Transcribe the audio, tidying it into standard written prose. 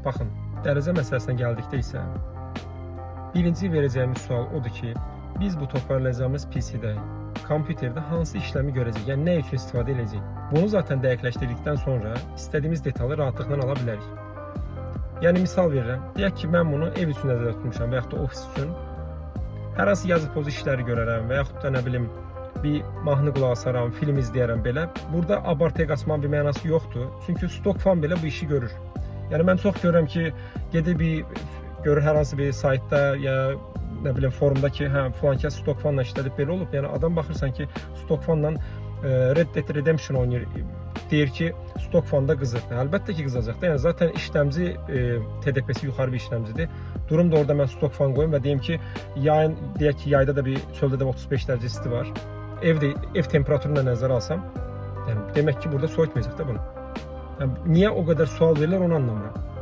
Baxın, dərəcə məsələsinə gəldikdə isə birinci verəcəyimiz sual odur ki, biz bu toparlayacağımız PC-də, kompüterdə hansı işləmi görəcəyik, yəni nə üçün istifadə edəcəyik? Bunu zaten dəqiqləşdirdikdən sonra istədiyimiz detalı rahatlıqla ala bilərik. Yəni misal verirəm, deyək ki, mən bunu ev üçün nəzərdə tutmuşam və yaxud da ofis üçün hər hansı yazı pozu işləri görərəm və yaxud da nə bilim bir mahnı qulaq asaram, film izləyərəm belə. Burada abartıya qaçmanın bir mənası yoxdur. Çünki stok fan belə bu işi görür. Yəni mən çox görürəm ki, gedib görür hər hansı bir saytda ya nə bilim forumda ki, hə filankəs stok fanla işlədib belə olub. Yəni adam baxırsan ki, stok fanla Red Dead Redemption oynayır. Deyir ki, stok fanda qızır. Əlbəttə ki, qızacaq da. Yəni zaten işləmci TDP-si yuxarı bir işləmcidir. Durum da orada mən stok fan qoyum və deyim ki, deyək ki, yayda da bir çöldə də 35 dərəcə isti var. Ev temperaturunu da nəzərə alsam, yəni demək ki, burada soyutmayacaq da bunu. Yəni niyə o qədər sual verirlər onu anlamıram.